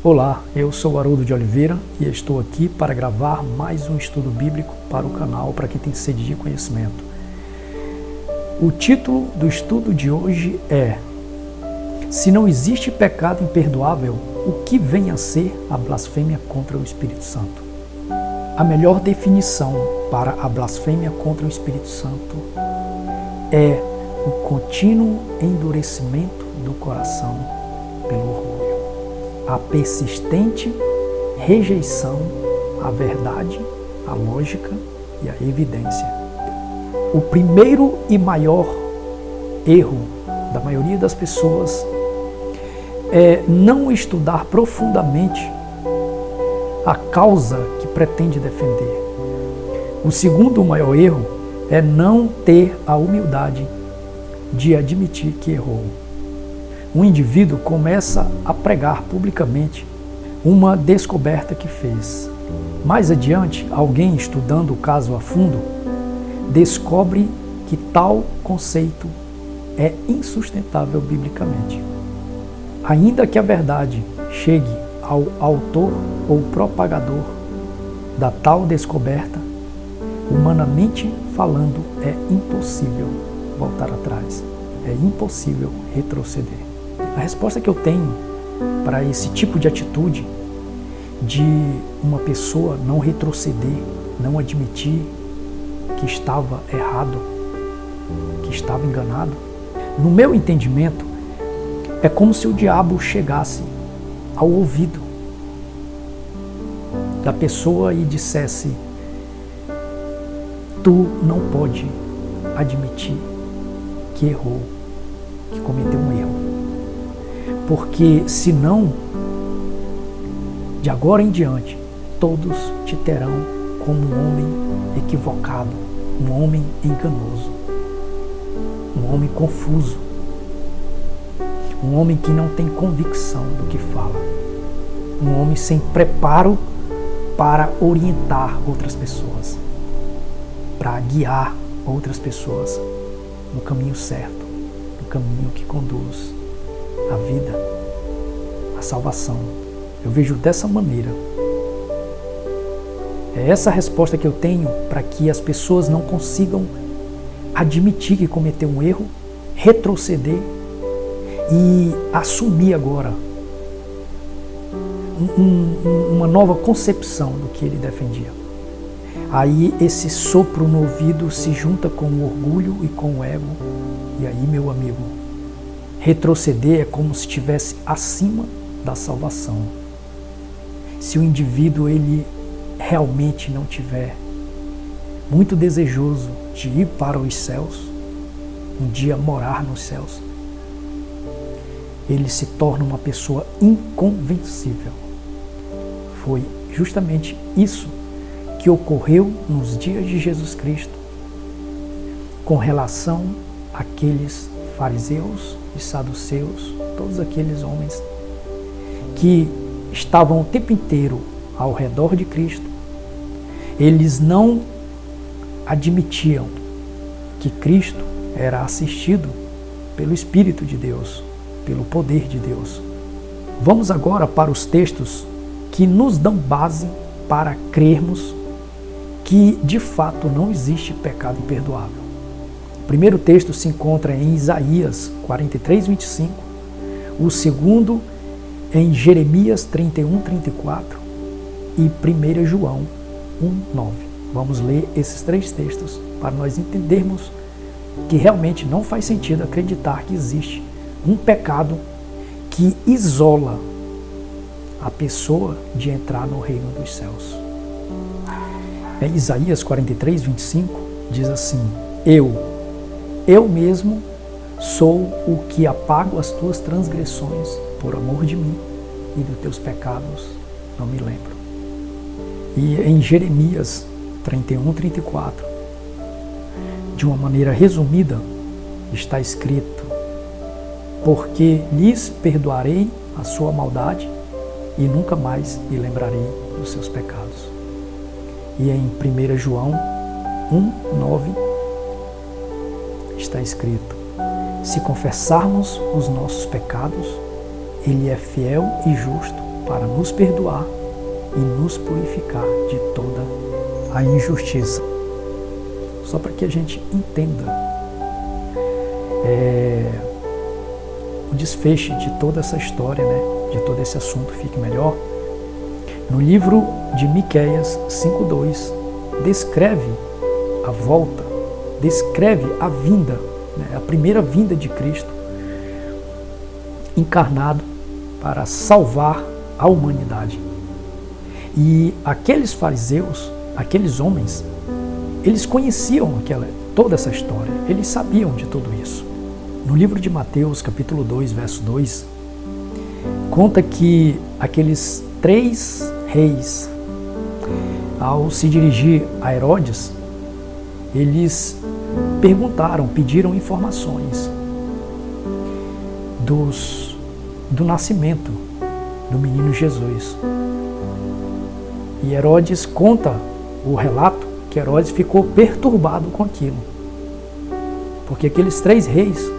Olá, eu sou Haroldo de Oliveira e estou aqui para gravar mais um estudo bíblico para o canal para quem tem sede de conhecimento. O título do estudo de hoje é: Se não existe pecado imperdoável, o que vem a ser a blasfêmia contra o Espírito Santo? A melhor definição para a blasfêmia contra o Espírito Santo é o contínuo endurecimento do coração pelo orgulho. A persistente rejeição à verdade, à lógica e à evidência. O primeiro e maior erro da maioria das pessoas é não estudar profundamente a causa que pretende defender. O segundo maior erro é não ter a humildade de admitir que errou. Um indivíduo começa a pregar publicamente uma descoberta que fez. Mais adiante, alguém estudando o caso a fundo descobre que tal conceito é insustentável biblicamente. Ainda que a verdade chegue ao autor ou propagador da tal descoberta, humanamente falando, é impossível voltar atrás, é impossível retroceder. A resposta que eu tenho para esse tipo de atitude de uma pessoa não retroceder, não admitir que estava errado, que estava enganado, no meu entendimento, é como se o diabo chegasse ao ouvido da pessoa e dissesse: tu não pode admitir que errou, que cometeu um erro. Porque senão, de agora em diante, todos te terão como um homem equivocado, um homem enganoso, um homem confuso, um homem que não tem convicção do que fala, um homem sem preparo para orientar outras pessoas, para guiar outras pessoas no caminho certo, no caminho que conduz à vida, à salvação. Eu vejo dessa maneira. É essa a resposta que eu tenho para que as pessoas não consigam admitir que cometeu um erro, retroceder e assumir agora uma nova concepção do que ele defendia. Aí esse sopro no ouvido se junta com o orgulho e com o ego. E aí, meu amigo, retroceder é como se estivesse acima da salvação. Se o indivíduo ele realmente não tiver muito desejoso de ir para os céus, um dia morar nos céus, ele se torna uma pessoa inconvencível. Foi justamente isso que ocorreu nos dias de Jesus Cristo com relação àqueles fariseus e saduceus, todos aqueles homens que estavam o tempo inteiro ao redor de Cristo. Eles não admitiam que Cristo era assistido pelo Espírito de Deus, pelo poder de Deus. Vamos agora para os textos que nos dão base para crermos que de fato não existe pecado imperdoável. O primeiro texto se encontra em Isaías 43, 25. O segundo em Jeremias 31, 34. E 1 João 1, 9. Vamos ler esses três textos para nós entendermos que realmente não faz sentido acreditar que existe um pecado que isola a pessoa de entrar no reino dos céus. Em Isaías 43, 25, diz assim: Eu mesmo sou o que apago as tuas transgressões por amor de mim, e dos teus pecados não me lembro. E em Jeremias 31, 34, de uma maneira resumida, está escrito: porque lhes perdoarei a sua maldade e nunca mais me lembrarei dos seus pecados. E em 1 João 1, 9, está escrito: se confessarmos os nossos pecados, Ele é fiel e justo para nos perdoar e nos purificar de toda a injustiça. Só para que a gente entenda o desfecho de toda essa história, né? De todo esse assunto fique melhor. No livro de Miqueias 5:2, descreve a volta, descreve a vinda, né? A primeira vinda de Cristo encarnado para salvar a humanidade. E aqueles fariseus, aqueles homens, eles conheciam toda essa história, eles sabiam de tudo isso. No livro de Mateus, capítulo 2, verso 2, conta que aqueles 3 reis, ao se dirigir a Herodes, eles pediram informações do nascimento do menino Jesus. E Herodes conta o relato que Herodes ficou perturbado com aquilo, porque aqueles 3 reis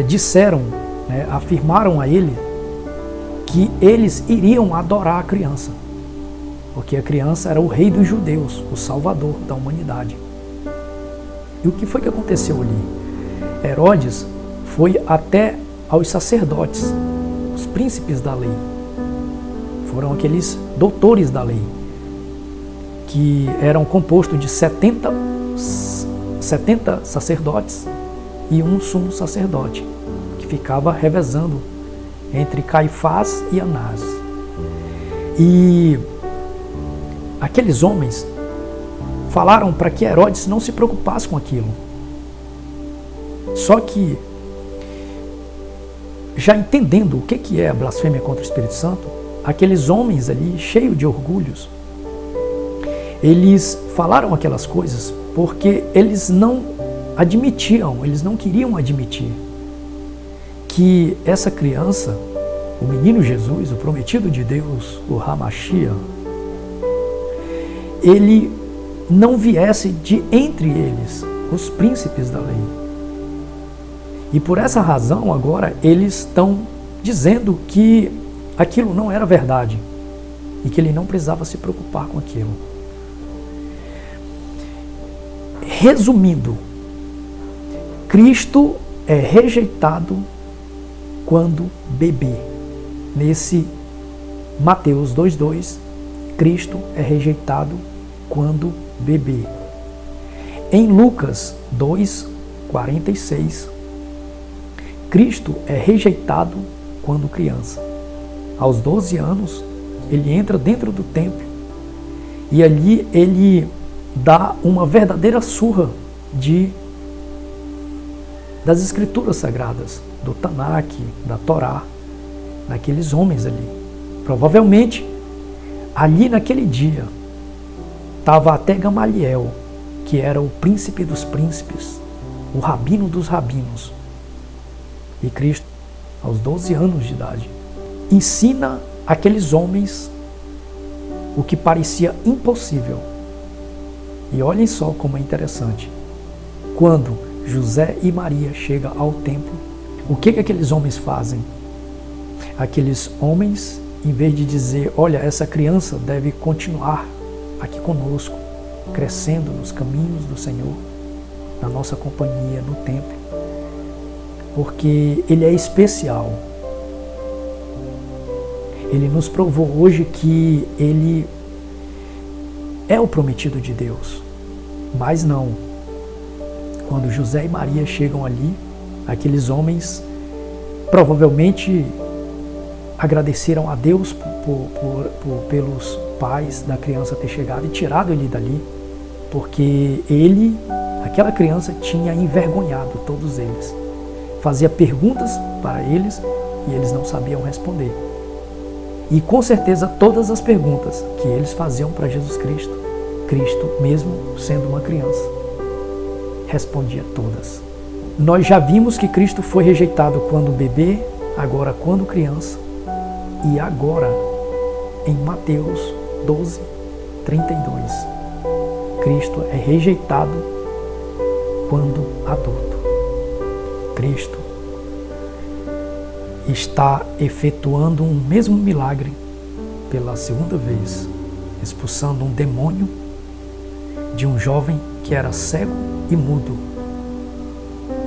disseram, né, afirmaram a ele que eles iriam adorar a criança, porque a criança era o rei dos judeus, o salvador da humanidade. E o que foi que aconteceu ali? Herodes foi até aos sacerdotes, os príncipes da lei. Foram aqueles doutores da lei, que eram compostos de 70 sacerdotes e um sumo sacerdote, que ficava revezando entre Caifás e Anás. E aqueles homens falaram para que Herodes não se preocupasse com aquilo. Só que, já entendendo o que é a blasfêmia contra o Espírito Santo, aqueles homens ali, cheios de orgulhos, eles falaram aquelas coisas porque eles não admitiam, eles não queriam admitir que essa criança, o menino Jesus, o prometido de Deus, o Hamashia, ele não viesse de entre eles, os príncipes da lei. E por essa razão, agora, eles estão dizendo que aquilo não era verdade e que ele não precisava se preocupar com aquilo. Resumindo, Cristo é rejeitado quando bebê. Nesse Mateus 2:2, Cristo é rejeitado quando bebê. Em Lucas 2:46, Cristo é rejeitado quando criança. Aos 12 anos, ele entra dentro do templo e ali ele dá uma verdadeira surra das escrituras sagradas, do Tanakh, da Torá, daqueles homens ali. Provavelmente, ali naquele dia, estava até Gamaliel, que era o príncipe dos príncipes, o rabino dos rabinos. E Cristo, aos 12 anos de idade, ensina aqueles homens o que parecia impossível. E olhem só como é interessante. Quando José e Maria chegam ao templo, o que aqueles homens fazem? Aqueles homens, em vez de dizer, olha, essa criança deve continuar aqui conosco, crescendo nos caminhos do Senhor, na nossa companhia, no templo, porque ele é especial. Ele nos provou hoje que ele é o prometido de Deus. Mas não. Quando José e Maria chegam ali, aqueles homens provavelmente agradeceram a Deus pelos pais da criança ter chegado e tirado ele dali, porque aquela criança tinha envergonhado todos eles. Fazia perguntas para eles e eles não sabiam responder. E com certeza todas as perguntas que eles faziam para Jesus Cristo, mesmo sendo uma criança, respondia todas. Nós já vimos que Cristo foi rejeitado quando bebê, agora quando criança, e agora em Mateus 12:32, Cristo é rejeitado quando adulto. Cristo está efetuando um mesmo milagre pela segunda vez, expulsando um demônio de um jovem que era cego e mudo.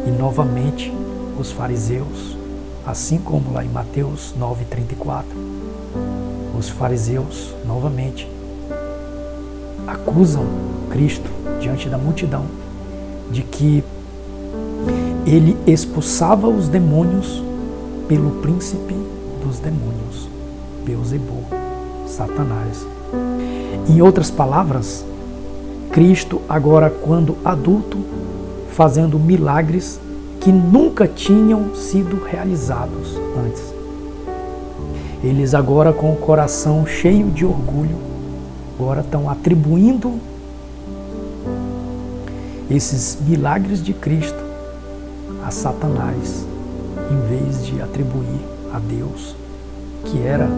E novamente os fariseus, assim como lá em Mateus 9:34, os fariseus novamente acusam Cristo diante da multidão de que ele expulsava os demônios pelo príncipe dos demônios, Beelzebul, Satanás. Em outras palavras, Cristo agora, quando adulto, fazendo milagres que nunca tinham sido realizados antes. Eles agora, com o coração cheio de orgulho, agora estão atribuindo esses milagres de Cristo a Satanás, em vez de atribuir a Deus, que era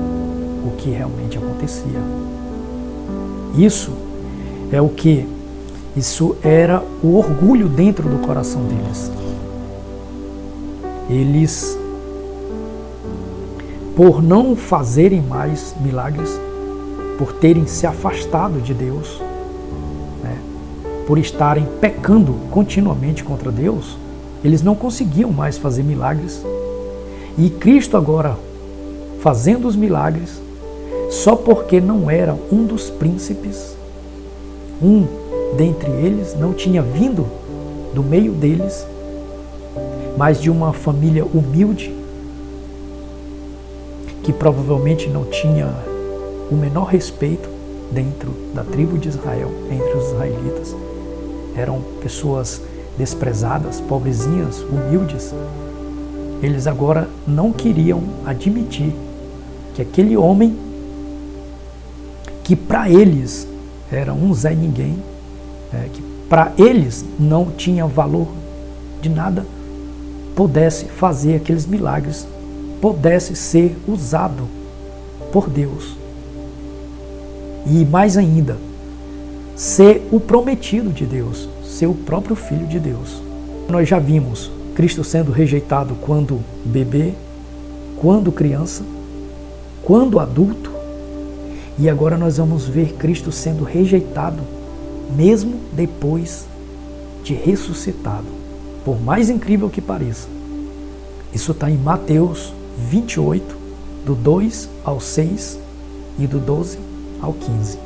o que realmente acontecia. Isso é o que? Isso era o orgulho dentro do coração deles. Eles, por não fazerem mais milagres, por terem se afastado de Deus, né, por estarem pecando continuamente contra Deus, eles não conseguiam mais fazer milagres. E Cristo agora fazendo os milagres, só porque não era um dos príncipes, um dentre eles não tinha vindo do meio deles, mas de uma família humilde, que provavelmente não tinha o menor respeito dentro da tribo de Israel, entre os israelitas. Eram pessoas desprezadas, pobrezinhas, humildes. Eles agora não queriam admitir que aquele homem, que para eles era um Zé Ninguém, que para eles não tinha valor de nada, pudesse fazer aqueles milagres, pudesse ser usado por Deus. E mais ainda, ser o prometido de Deus, ser o próprio Filho de Deus. Nós já vimos Cristo sendo rejeitado quando bebê, quando criança, quando adulto, e agora nós vamos ver Cristo sendo rejeitado mesmo depois de ressuscitado. Por mais incrível que pareça. Isso está em Mateus 28, do 2 ao 6 e do 12 ao 15.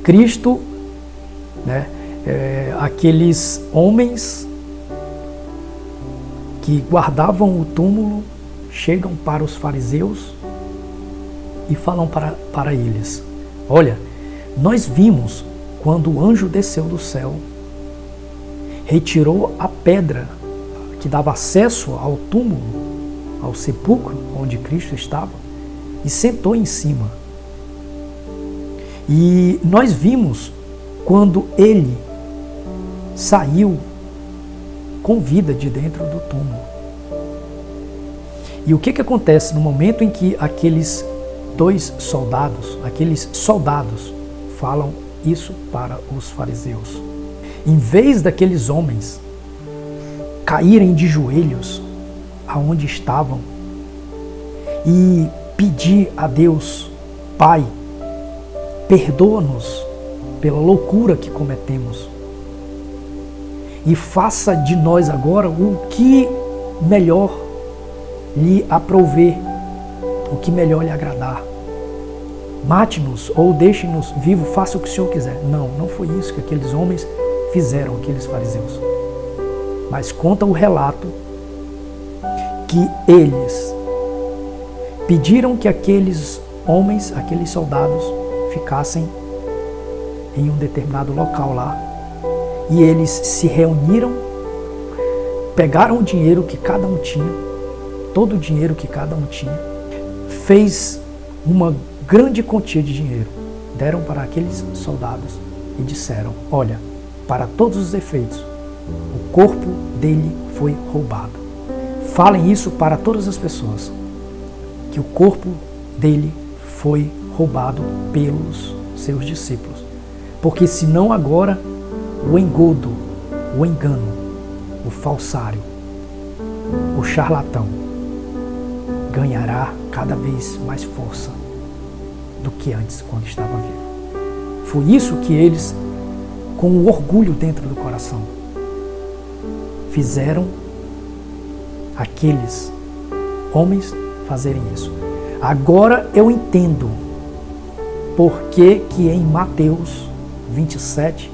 Cristo, aqueles homens que guardavam o túmulo, chegam para os fariseus e falam para eles: olha, nós vimos quando o anjo desceu do céu, retirou a pedra que dava acesso ao túmulo, ao sepulcro onde Cristo estava, e sentou em cima. E nós vimos quando ele saiu com vida de dentro do túmulo. E o que acontece no momento em que aqueles soldados falam isso para os fariseus? Em vez daqueles homens caírem de joelhos aonde estavam e pedir a Deus: Pai, perdoa-nos pela loucura que cometemos e faça de nós agora o que melhor lhe aprouver, o que melhor lhe agradar. Mate-nos ou deixe-nos vivos, faça o que o Senhor quiser. Não foi isso que aqueles homens fizeram, aqueles fariseus. Mas conta o relato que eles pediram que aqueles homens, aqueles soldados, ficassem em um determinado local lá. E eles se reuniram, pegaram o dinheiro que cada um tinha, todo o dinheiro que cada um tinha, fez uma grande quantia de dinheiro, deram para aqueles soldados e disseram: olha, para todos os efeitos, o corpo dele foi roubado. Falem isso para todas as pessoas, que o corpo dele foi roubado pelos seus discípulos. Porque senão agora o engodo, o engano, o falsário, o charlatão ganhará cada vez mais força do que antes, quando estava vivo. Foi isso que eles, com o orgulho dentro do coração, fizeram aqueles homens fazerem isso. Agora eu entendo por que em Mateus 27,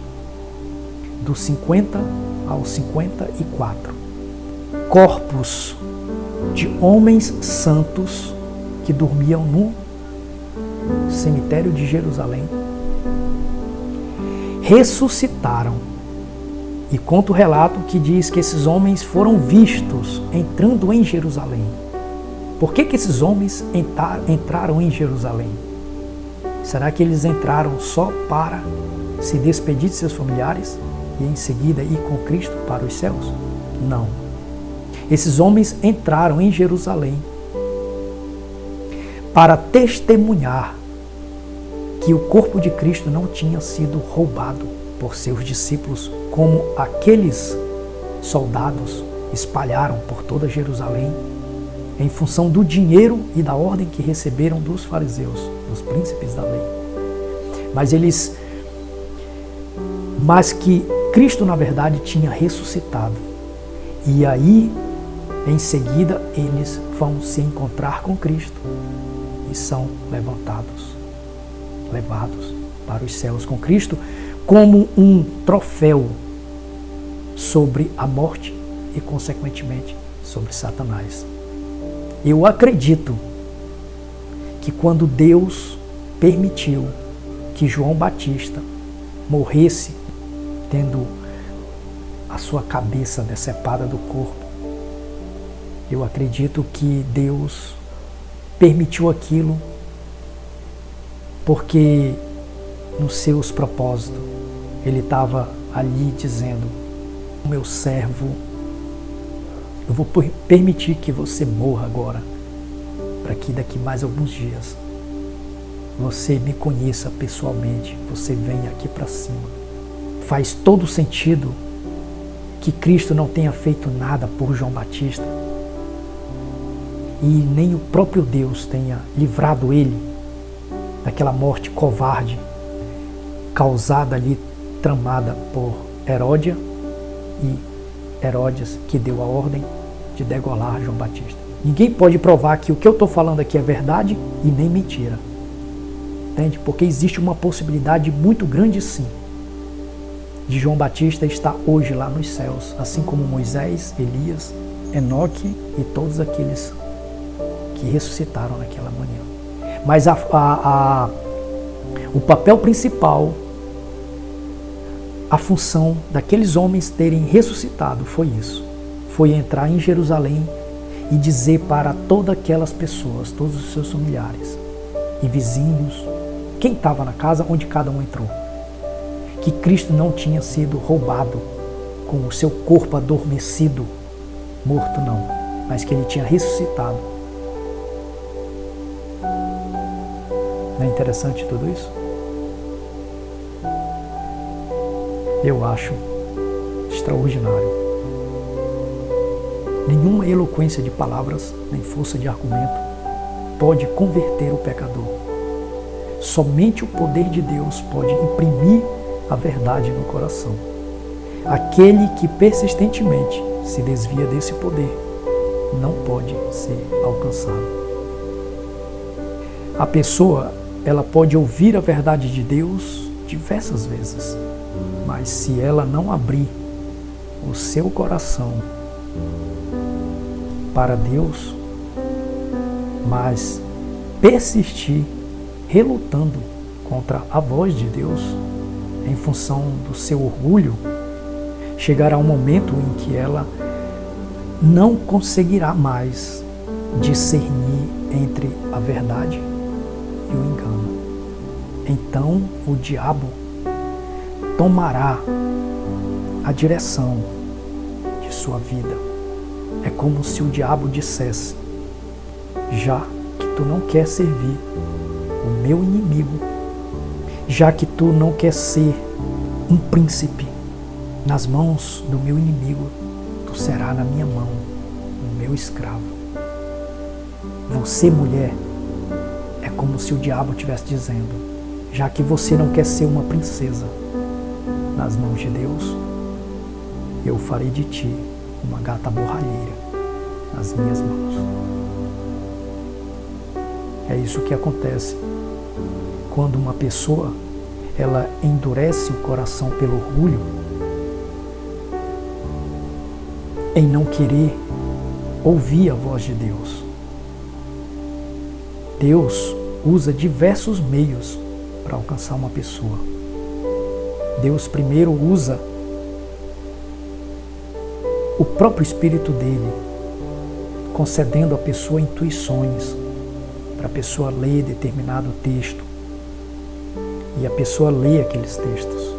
do 50 ao 54, corpos de homens santos que dormiam no cemitério de Jerusalém ressuscitaram. E conta o relato que diz que esses homens foram vistos entrando em Jerusalém. Por que esses homens entraram em Jerusalém? Será que eles entraram só para se despedir de seus familiares e em seguida ir com Cristo para os céus? Não. Esses homens entraram em Jerusalém para testemunhar que o corpo de Cristo não tinha sido roubado por seus discípulos, como aqueles soldados espalharam por toda Jerusalém, em função do dinheiro e da ordem que receberam dos fariseus, dos príncipes da lei. Mas que Cristo, na verdade, tinha ressuscitado. E aí, em seguida, eles vão se encontrar com Cristo e são levados para os céus com Cristo, como um troféu sobre a morte e, consequentemente, sobre Satanás. Eu acredito que quando Deus permitiu que João Batista morresse, tendo a sua cabeça decepada do corpo, eu acredito que Deus permitiu aquilo porque nos seus propósitos ele estava ali dizendo: meu servo, eu vou permitir que você morra agora, para que daqui mais alguns dias você me conheça pessoalmente, você venha aqui para cima. Faz todo sentido que Cristo não tenha feito nada por João Batista e nem o próprio Deus tenha livrado ele daquela morte covarde causada ali, tramada por Heródia e Herodes, que deu a ordem de degolar João Batista. Ninguém pode provar que o que eu estou falando aqui é verdade e nem mentira. Entende? Porque existe uma possibilidade muito grande, sim, de João Batista estar hoje lá nos céus, assim como Moisés, Elias, Enoque e todos aqueles que ressuscitaram naquela manhã. Mas o papel principal, a função daqueles homens terem ressuscitado foi isso. Foi entrar em Jerusalém e dizer para todas aquelas pessoas, todos os seus familiares e vizinhos, quem estava na casa onde cada um entrou, que Cristo não tinha sido roubado com o seu corpo adormecido, morto não, mas que ele tinha ressuscitado. Não é interessante tudo isso? Eu acho extraordinário. Nenhuma eloquência de palavras, nem força de argumento pode converter o pecador. Somente o poder de Deus pode imprimir a verdade no coração. Aquele que persistentemente se desvia desse poder não pode ser alcançado. A pessoa, ela pode ouvir a verdade de Deus diversas vezes, mas se ela não abrir o seu coração para Deus, mas persistir relutando contra a voz de Deus, em função do seu orgulho, chegará um momento em que ela não conseguirá mais discernir entre a verdade e o engano. Então o diabo tomará a direção de sua vida. É como se o diabo dissesse: já que tu não quer servir o meu inimigo, já que tu não quer ser um príncipe nas mãos do meu inimigo, tu será na minha mão um meu escravo. Você, mulher, é como se o diabo estivesse dizendo: já que você não quer ser uma princesa nas mãos de Deus, eu farei de ti uma gata borralheira nas minhas mãos. É isso que acontece quando uma pessoa ela endurece o coração pelo orgulho, em não querer ouvir a voz de Deus. Deus usa diversos meios para alcançar uma pessoa. Deus primeiro usa o próprio Espírito dele, concedendo à pessoa intuições, para a pessoa ler determinado texto. E a pessoa lê aqueles textos.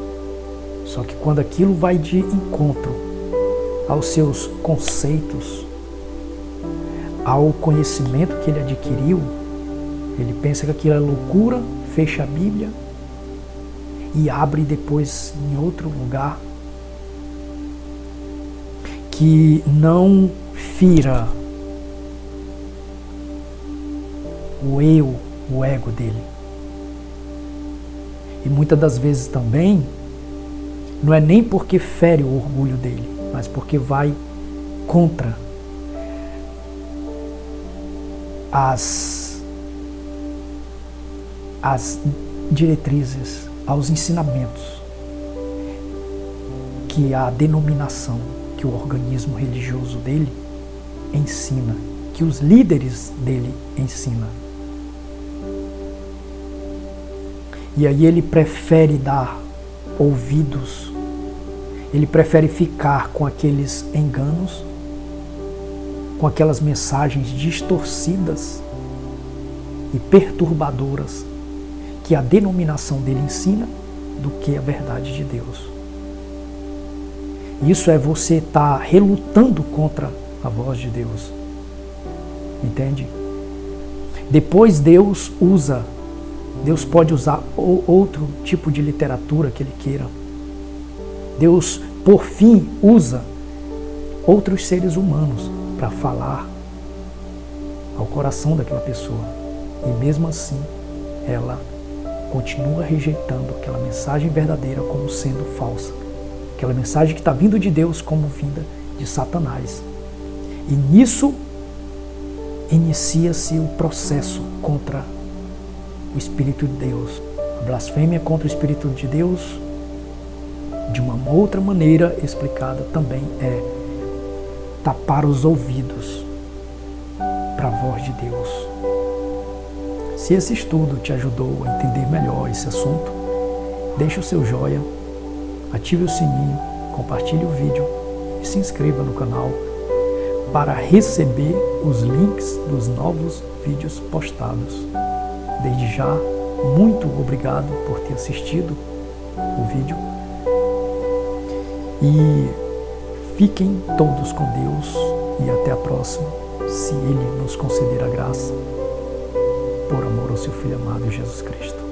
Só que quando aquilo vai de encontro aos seus conceitos, ao conhecimento que ele adquiriu, ele pensa que aquilo é loucura, fecha a Bíblia e abre depois em outro lugar, que não fira o eu, o ego dele. E muitas das vezes também não é nem porque fere o orgulho dele, mas porque vai contra as diretrizes, aos ensinamentos que a denominação, que o organismo religioso dele ensina, que os líderes dele ensinam. E aí ele prefere dar ouvidos, ele prefere ficar com aqueles enganos, com aquelas mensagens distorcidas e perturbadoras que a denominação dele ensina, do que a verdade de Deus. Isso é você estar relutando contra a voz de Deus. Entende? Depois Deus pode usar outro tipo de literatura que ele queira. Deus, por fim, usa outros seres humanos para falar ao coração daquela pessoa. E mesmo assim, ela continua rejeitando aquela mensagem verdadeira como sendo falsa. Aquela mensagem que está vindo de Deus como vinda de Satanás. E nisso inicia-se o processo contra o Espírito de Deus. A blasfêmia contra o Espírito de Deus, de uma outra maneira explicada, também é tapar os ouvidos para a voz de Deus. Se esse estudo te ajudou a entender melhor esse assunto, deixe o seu joia, ative o sininho, compartilhe o vídeo e se inscreva no canal para receber os links dos novos vídeos postados. Desde já, muito obrigado por ter assistido o vídeo e fiquem todos com Deus e até a próxima, se Ele nos conceder a graça, por amor ao seu Filho amado Jesus Cristo.